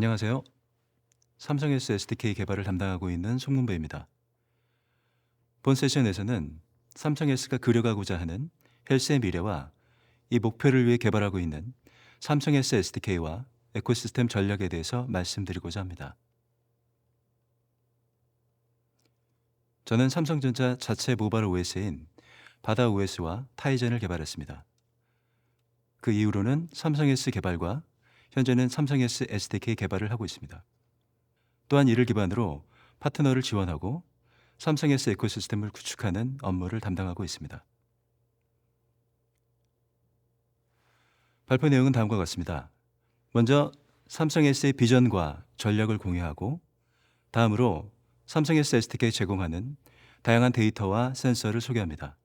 안녕하세요. 삼성에서 SDK 개발을 담당하고 있는 송문배입니다. 본 세션에서는 삼성S가 그려가고자 하는 헬스의 미래와 이 목표를 위해 개발하고 있는 삼성S SDK와 에코시스템 전략에 대해서 말씀드리고자 합니다. 저는 삼성전자 자체 모바일 OS인 바다 OS와 타이젠을 개발했습니다. 그 이후로는 삼성S 개발과 현재는 삼성S SDK 개발을 하고 있습니다. 또한 이를 기반으로 파트너를 지원하고 삼성S 에코시스템을 구축하는 업무를 담당하고 있습니다. 발표 내용은 다음과 같습니다. 먼저 삼성S의 비전과 전략을 공유하고, 다음으로 삼성S SDK 제공하는 다양한 데이터와 센서를 소개합니다.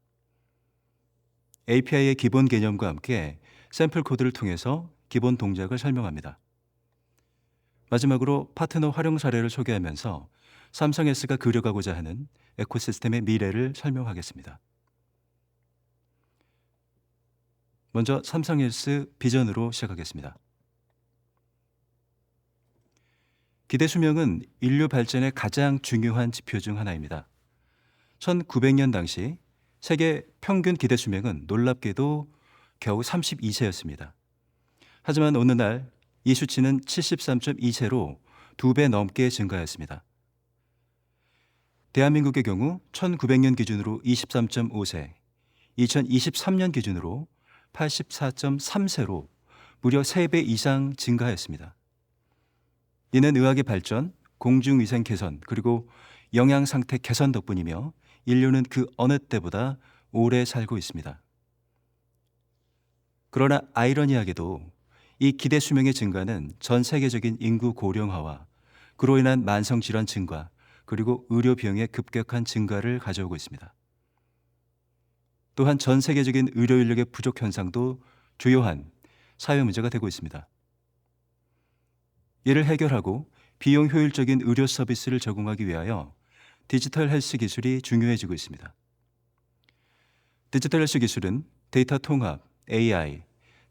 API의 기본 개념과 함께 샘플 코드를 통해서 기본 동작을 설명합니다. 마지막으로 파트너 활용 사례를 소개하면서 삼성S가 그려가고자 하는 에코시스템의 미래를 설명하겠습니다. 먼저 삼성S 비전으로 시작하겠습니다. 기대 수명은 인류 발전의 가장 중요한 지표 중 하나입니다. 1900년 당시 세계 평균 기대 수명은 놀랍게도 겨우 32세였습니다. 하지만 어느 날 이 수치는 73.2세로 2배 넘게 증가했습니다. 대한민국의 경우 1900년 기준으로 23.5세, 2023년 기준으로 84.3세로 무려 3배 이상 증가했습니다. 이는 의학의 발전, 공중위생 개선, 그리고 영양 상태 개선 덕분이며 인류는 그 어느 때보다 오래 살고 있습니다. 그러나 아이러니하게도 이 기대 수명의 증가는 전 세계적인 인구 고령화와 그로 인한 만성질환 증가, 그리고 의료 비용의 급격한 증가를 가져오고 있습니다. 또한 전 세계적인 의료 인력의 부족 현상도 주요한 사회 문제가 되고 있습니다. 이를 해결하고 비용 효율적인 의료 서비스를 제공하기 위하여 디지털 헬스 기술이 중요해지고 있습니다. 디지털 헬스 기술은 데이터 통합, AI,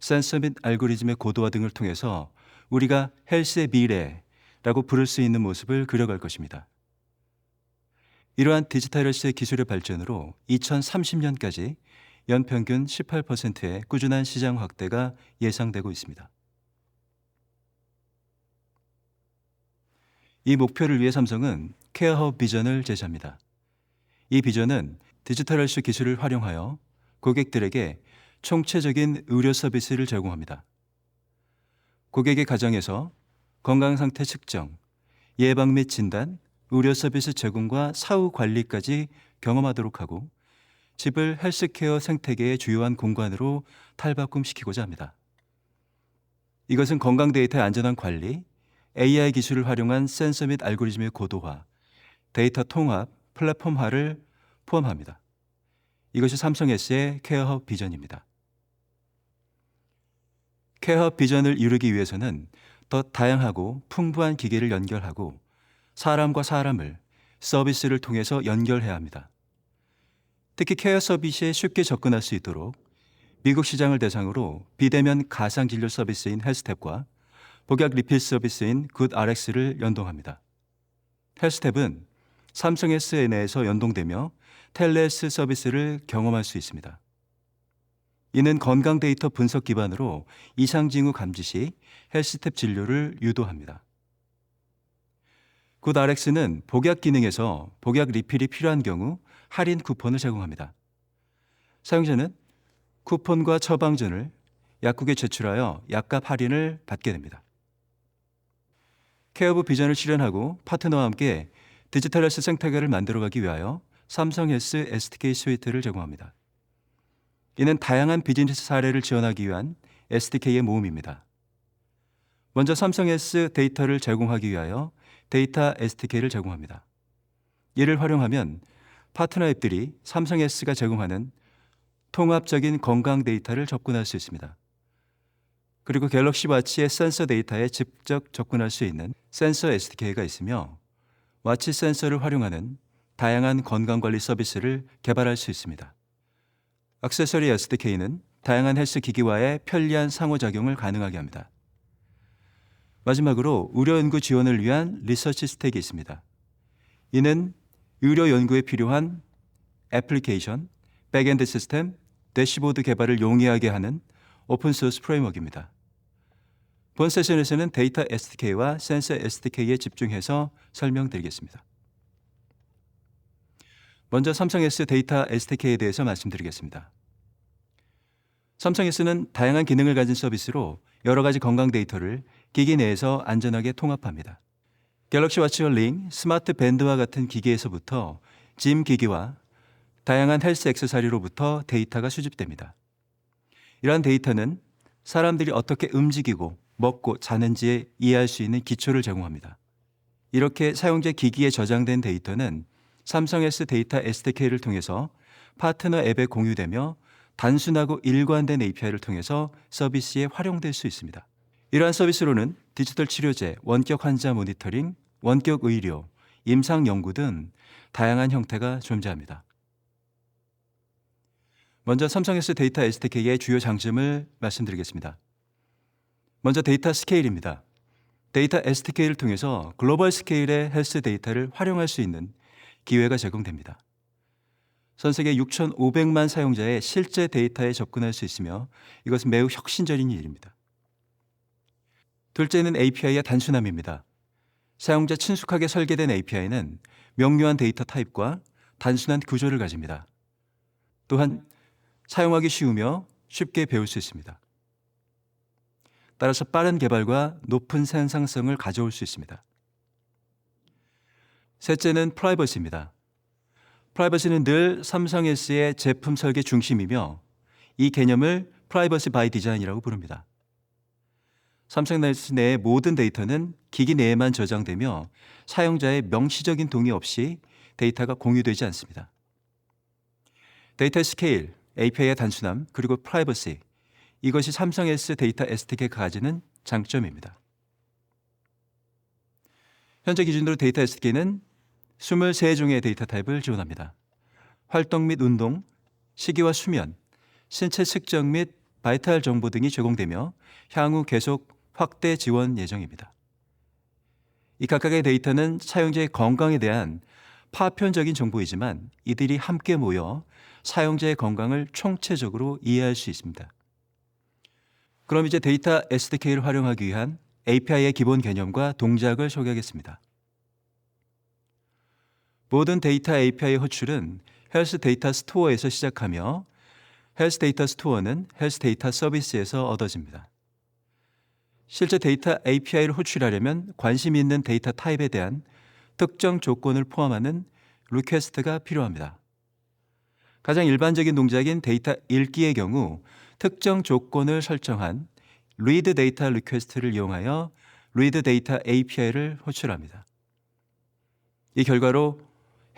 센서 및 알고리즘의 고도화 등을 통해서 우리가 헬스의 미래라고 부를 수 있는 모습을 그려갈 것입니다. 이러한 디지털 헬스의 기술의 발전으로 2030년까지 연평균 18%의 꾸준한 시장 확대가 예상되고 있습니다. 이 목표를 위해 삼성은 케어허브 비전을 제시합니다. 이 비전은 디지털 헬스 기술을 활용하여 고객들에게 총체적인 의료 서비스를 제공합니다. 고객의 가정에서 건강 상태 측정, 예방 및 진단, 의료 서비스 제공과 사후 관리까지 경험하도록 하고 집을 헬스케어 생태계의 주요한 공간으로 탈바꿈시키고자 합니다. 이것은 건강 데이터의 안전한 관리, AI 기술을 활용한 센서 및 알고리즘의 고도화, 데이터 통합, 플랫폼화를 포함합니다. 이것이 삼성S의 케어허브 비전입니다. 케어허브 비전을 이루기 위해서는 더 다양하고 풍부한 기계를 연결하고 사람과 사람을 서비스를 통해서 연결해야 합니다. 특히 케어 서비스에 쉽게 접근할 수 있도록 미국 시장을 대상으로 비대면 가상 진료 서비스인 헬스탭과 복약 리필 서비스인 굿Rx를 연동합니다. 헬스탭은 삼성S 내에서 연동되며 텔레스 서비스를 경험할 수 있습니다. 이는 건강 데이터 분석 기반으로 이상 징후 감지 시 헬스탭 진료를 유도합니다. 굿Rx는 복약 기능에서 복약 리필이 필요한 경우 할인 쿠폰을 제공합니다. 사용자는 쿠폰과 처방전을 약국에 제출하여 약값 할인을 받게 됩니다. 케어허브 비전을 실현하고 파트너와 함께 디지털 헬스 생태계를 만들어가기 위하여 삼성S SDK 스위트를 제공합니다. 이는 다양한 비즈니스 사례를 지원하기 위한 SDK의 모음입니다. 먼저 삼성S 데이터를 제공하기 위하여 데이터 SDK를 제공합니다. 이를 활용하면 파트너 앱들이 삼성S가 제공하는 통합적인 건강 데이터를 접근할 수 있습니다. 그리고 갤럭시 와치의 센서 데이터에 직접 접근할 수 있는 센서 SDK가 있으며 와치 센서를 활용하는 다양한 건강관리 서비스를 개발할 수 있습니다. 액세서리 SDK는 다양한 헬스 기기와의 편리한 상호작용을 가능하게 합니다. 마지막으로 의료 연구 지원을 위한 리서치 스택이 있습니다. 이는 의료 연구에 필요한 애플리케이션, 백엔드 시스템, 대시보드 개발을 용이하게 하는 오픈소스 프레임워크입니다. 본 세션에서는 데이터 SDK와 센서 SDK에 집중해서 설명드리겠습니다. 먼저 삼성S 데이터 SDK에 대해서 말씀드리겠습니다. 삼성S는 다양한 기능을 가진 서비스로 여러 가지 건강 데이터를 기기 내에서 안전하게 통합합니다. 갤럭시 워치와 링, 스마트 밴드와 같은 기기에서부터 짐 기기와 다양한 헬스 액세서리로부터 데이터가 수집됩니다. 이러한 데이터는 사람들이 어떻게 움직이고 먹고 자는지에 이해할 수 있는 기초를 제공합니다. 이렇게 사용자 기기에 저장된 데이터는 삼성S 데이터 SDK를 통해서 파트너 앱에 공유되며 단순하고 일관된 API를 통해서 서비스에 활용될 수 있습니다. 이러한 서비스로는 디지털 치료제, 원격 환자 모니터링, 원격 의료, 임상 연구 등 다양한 형태가 존재합니다. 먼저 삼성S 데이터 SDK의 주요 장점을 말씀드리겠습니다. 먼저 데이터 스케일입니다. 데이터 SDK를 통해서 글로벌 스케일의 헬스 데이터를 활용할 수 있는 기회가 제공됩니다. 전 세계 6,500만 사용자의 실제 데이터에 접근할 수 있으며 이것은 매우 혁신적인 일입니다. 둘째는 API의 단순함입니다. 사용자 친숙하게 설계된 API는 명료한 데이터 타입과 단순한 구조를 가집니다. 또한 사용하기 쉬우며 쉽게 배울 수 있습니다. 따라서 빠른 개발과 높은 생산성을 가져올 수 있습니다. 셋째는 프라이버시입니다. 프라이버시는 늘 삼성S의 제품 설계 중심이며 이 개념을 프라이버시 바이 디자인이라고 부릅니다. 삼성S 내의 모든 데이터는 기기 내에만 저장되며 사용자의 명시적인 동의 없이 데이터가 공유되지 않습니다. 데이터 스케일, API의 단순함, 그리고 프라이버시, 이것이 삼성S 데이터 SDK가 가지는 장점입니다. 현재 기준으로 데이터 SDK는 23종의 데이터 타입을 지원합니다. 활동 및 운동, 식이와 수면, 신체 측정 및 바이탈 정보 등이 제공되며 향후 계속 확대 지원 예정입니다. 이 각각의 데이터는 사용자의 건강에 대한 파편적인 정보이지만 이들이 함께 모여 사용자의 건강을 총체적으로 이해할 수 있습니다. 그럼 이제 데이터 SDK를 활용하기 위한 API의 기본 개념과 동작을 소개하겠습니다. 모든 데이터 API 호출은 헬스 데이터 스토어에서 시작하며 헬스 데이터 스토어는 헬스 데이터 서비스에서 얻어집니다. 실제 데이터 API를 호출하려면 관심 있는 데이터 타입에 대한 특정 조건을 포함하는 리퀘스트가 필요합니다. 가장 일반적인 동작인 데이터 읽기의 경우 특정 조건을 설정한 read data request를 이용하여 read data API를 호출합니다. 이 결과로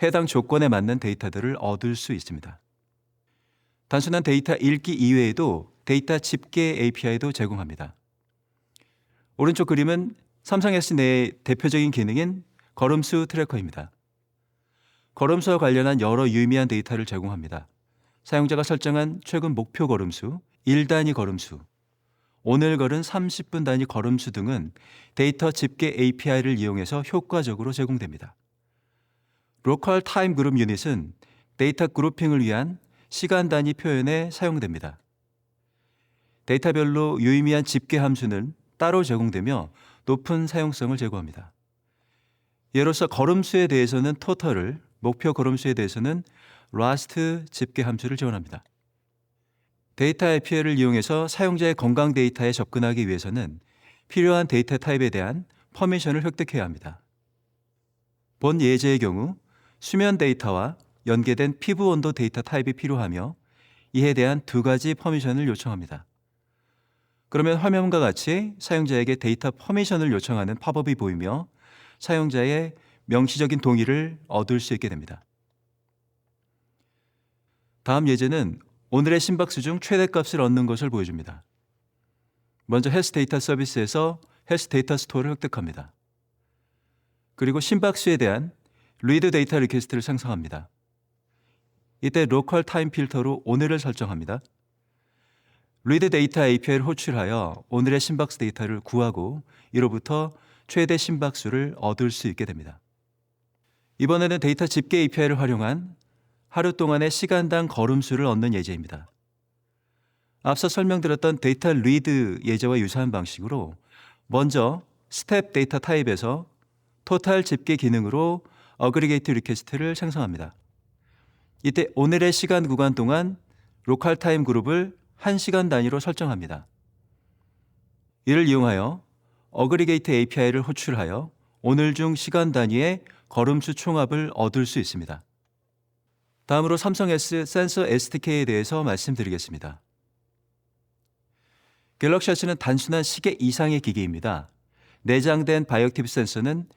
해당 조건에 맞는 데이터들을 얻을 수 있습니다. 단순한 데이터 읽기 이외에도 데이터 집계 API도 제공합니다. 오른쪽 그림은 삼성S 내의 대표적인 기능인 걸음수 트래커입니다. 걸음수와 관련한 여러 유의미한 데이터를 제공합니다. 사용자가 설정한 최근 목표 걸음수, 1단위 걸음수, 오늘 걸은 30분 단위 걸음수 등은 데이터 집계 API를 이용해서 효과적으로 제공됩니다. 로컬 타임 그룹 유닛은 데이터 그룹핑을 위한 시간 단위 표현에 사용됩니다. 데이터별로 유의미한 집계 함수는 따로 제공되며 높은 사용성을 제공합니다. 예로서 걸음수에 대해서는 토탈을, 목표 걸음수에 대해서는 라스트 집계 함수를 지원합니다. 데이터 API를 이용해서 사용자의 건강 데이터에 접근하기 위해서는 필요한 데이터 타입에 대한 퍼미션을 획득해야 합니다. 본 예제의 경우 수면 데이터와 연계된 피부 온도 데이터 타입이 필요하며 이에 대한 두 가지 퍼미션을 요청합니다. 그러면 화면과 같이 사용자에게 데이터 퍼미션을 요청하는 팝업이 보이며 사용자의 명시적인 동의를 얻을 수 있게 됩니다. 다음 예제는 오늘의 심박수 중 최대값을 얻는 것을 보여줍니다. 먼저 헬스 데이터 서비스에서 헬스 데이터 스토어를 획득합니다. 그리고 심박수에 대한 리드 데이터 리퀘스트를 생성합니다. 이때 로컬 타임 필터로 오늘을 설정합니다. 리드 데이터 API를 호출하여 오늘의 심박수 데이터를 구하고 이로부터 최대 심박수를 얻을 수 있게 됩니다. 이번에는 데이터 집계 API를 활용한 하루 동안의 시간당 걸음수를 얻는 예제입니다. 앞서 설명드렸던 데이터 리드 예제와 유사한 방식으로 먼저 스텝 데이터 타입에서 토탈 집계 기능으로 어그리게이트 리퀘스트를 생성합니다. 이때 오늘의 시간 구간 동안 로컬 타임 그룹을 1시간 단위로 설정합니다. 이를 이용하여 어그리게이트 API를 호출하여 오늘 중 시간 단위의 걸음수 총합을 얻을 수 있습니다. 다음으로 삼성 S 센서 SDK에 대해서 말씀드리겠습니다. 갤럭시 S는 단순한 시계 이상의 기기입니다. 내장된 바이오액티브 센서는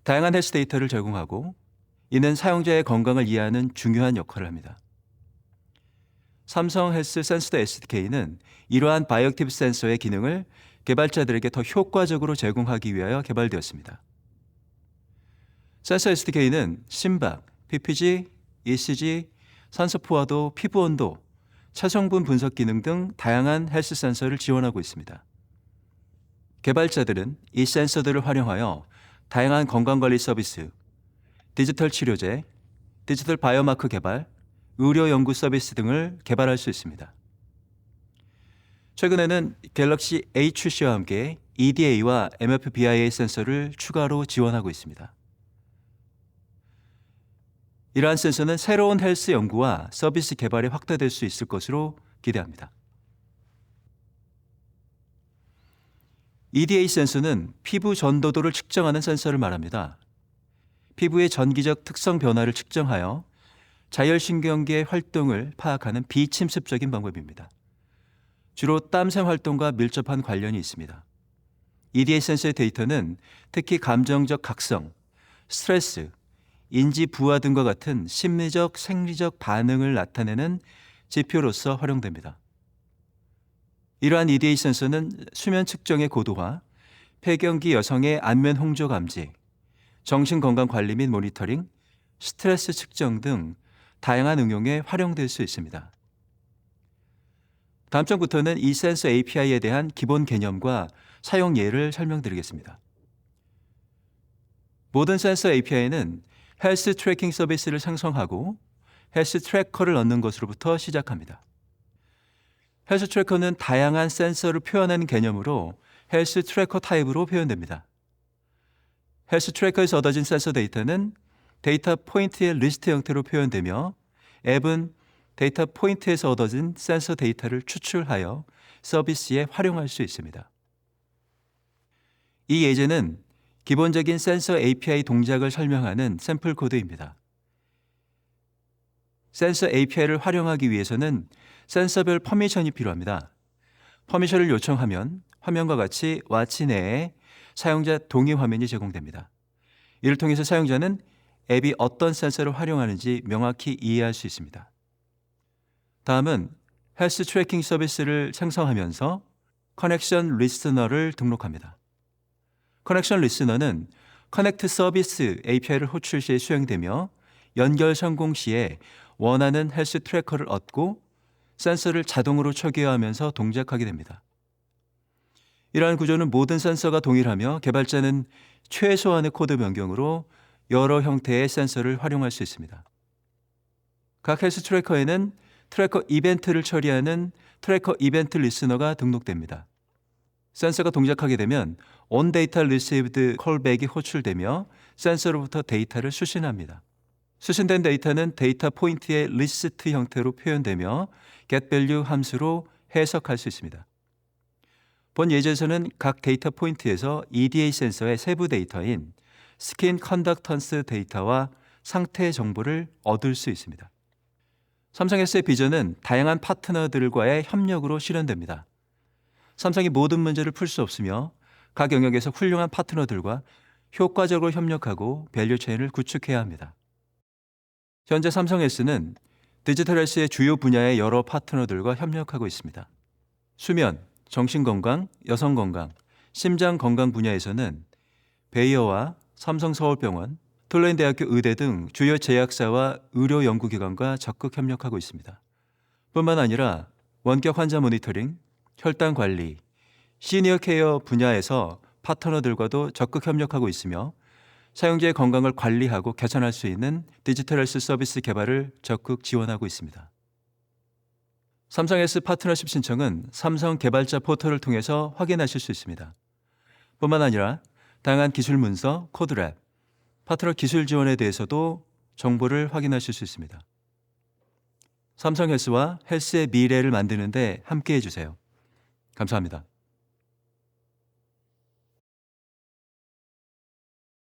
다양한 헬스 데이터를 제공하고 이는 사용자의 건강을 이해하는 중요한 역할을 합니다. 삼성 헬스 센서 SDK는 이러한 바이오액티브 센서의 기능을 개발자들에게 더 효과적으로 제공하기 위하여 개발되었습니다. 센서 SDK는 심박, PPG, ECG, 산소 포화도, 피부 온도, 체성분 분석 기능 등 다양한 헬스 센서를 지원하고 있습니다. 개발자들은 이 센서들을 활용하여 다양한 건강관리 서비스, 디지털 치료제, 디지털 바이오마크 개발, 의료 연구 서비스 등을 개발할 수 있습니다. 최근에는 갤럭시 A7C와 함께 EDA와 MFBIA 센서를 추가로 지원하고 있습니다. 이러한 센서는 새로운 헬스 연구와 서비스 개발이 확대될 수 있을 것으로 기대합니다. EDA 센서는 피부 전도도를 측정하는 센서를 말합니다. 피부의 전기적 특성 변화를 측정하여 자율신경계의 활동을 파악하는 비침습적인 방법입니다. 주로 땀샘 활동과 밀접한 관련이 있습니다. EDA 센서의 데이터는 특히 감정적 각성, 스트레스, 인지 부하 등과 같은 심리적, 생리적 반응을 나타내는 지표로서 활용됩니다. 이러한 EDA 센서는 수면 측정의 고도화, 폐경기 여성의 안면 홍조 감지, 정신건강 관리 및 모니터링, 스트레스 측정 등 다양한 응용에 활용될 수 있습니다. 다음 장부터는 이 센서 API에 대한 기본 개념과 사용 예를 설명드리겠습니다. 모든 센서 API는 헬스 트래킹 서비스를 생성하고 헬스 트래커를 얻는 것으로부터 시작합니다. 헬스 트래커는 다양한 센서를 표현하는 개념으로 헬스 트래커 타입으로 표현됩니다. 헬스 트래커에서 얻어진 센서 데이터는 데이터 포인트의 리스트 형태로 표현되며 앱은 데이터 포인트에서 얻어진 센서 데이터를 추출하여 서비스에 활용할 수 있습니다. 이 예제는 기본적인 센서 API 동작을 설명하는 샘플 코드입니다. 센서 API를 활용하기 위해서는 센서별 퍼미션이 필요합니다. 퍼미션을 요청하면 화면과 같이 와치 내에 사용자 동의 화면이 제공됩니다. 이를 통해서 사용자는 앱이 어떤 센서를 활용하는지 명확히 이해할 수 있습니다. 다음은 헬스 트래킹 서비스를 생성하면서 커넥션 리스너를 등록합니다. 커넥션 리스너는 커넥트 서비스 API를 호출 시에 수행되며 연결 성공 시에 원하는 헬스 트래커를 얻고 센서를 자동으로 초기화하면서 동작하게 됩니다. 이러한 구조는 모든 센서가 동일하며 개발자는 최소한의 코드 변경으로 여러 형태의 센서를 활용할 수 있습니다. 각 헬스 트래커에는 트래커 이벤트를 처리하는 트래커 이벤트 리스너가 등록됩니다. 센서가 동작하게 되면 on data received callback이 호출되며 센서로부터 데이터를 수신합니다. 수신된 데이터는 데이터 포인트의 리스트 형태로 표현되며 getValue 함수로 해석할 수 있습니다. 본 예제에서는 각 데이터 포인트에서 EDA 센서의 세부 데이터인 스킨 컨덕턴스 데이터와 상태 정보를 얻을 수 있습니다. 삼성 S의 비전은 다양한 파트너들과의 협력으로 실현됩니다. 삼성이 모든 문제를 풀 수 없으며 각 영역에서 훌륭한 파트너들과 효과적으로 협력하고 밸류 체인을 구축해야 합니다. 현재 삼성 S는 디지털 헬스의 주요 분야의 여러 파트너들과 협력하고 있습니다. 수면, 정신건강, 여성건강, 심장건강 분야에서는 베이어와 삼성서울병원, 툴레인대학교 의대 등 주요 제약사와 의료연구기관과 적극 협력하고 있습니다. 뿐만 아니라 원격 환자 모니터링, 혈당 관리, 시니어 케어 분야에서 파트너들과도 적극 협력하고 있으며 사용자의 건강을 관리하고 개선할 수 있는 디지털 헬스 서비스 개발을 적극 지원하고 있습니다. 삼성 S 파트너십 신청은 삼성 개발자 포털을 통해서 확인하실 수 있습니다. 뿐만 아니라 다양한 기술 문서, 코드랩, 파트너 기술 지원에 대해서도 정보를 확인하실 수 있습니다. 삼성 헬스와 헬스의 미래를 만드는 데 함께해 주세요. 감사합니다.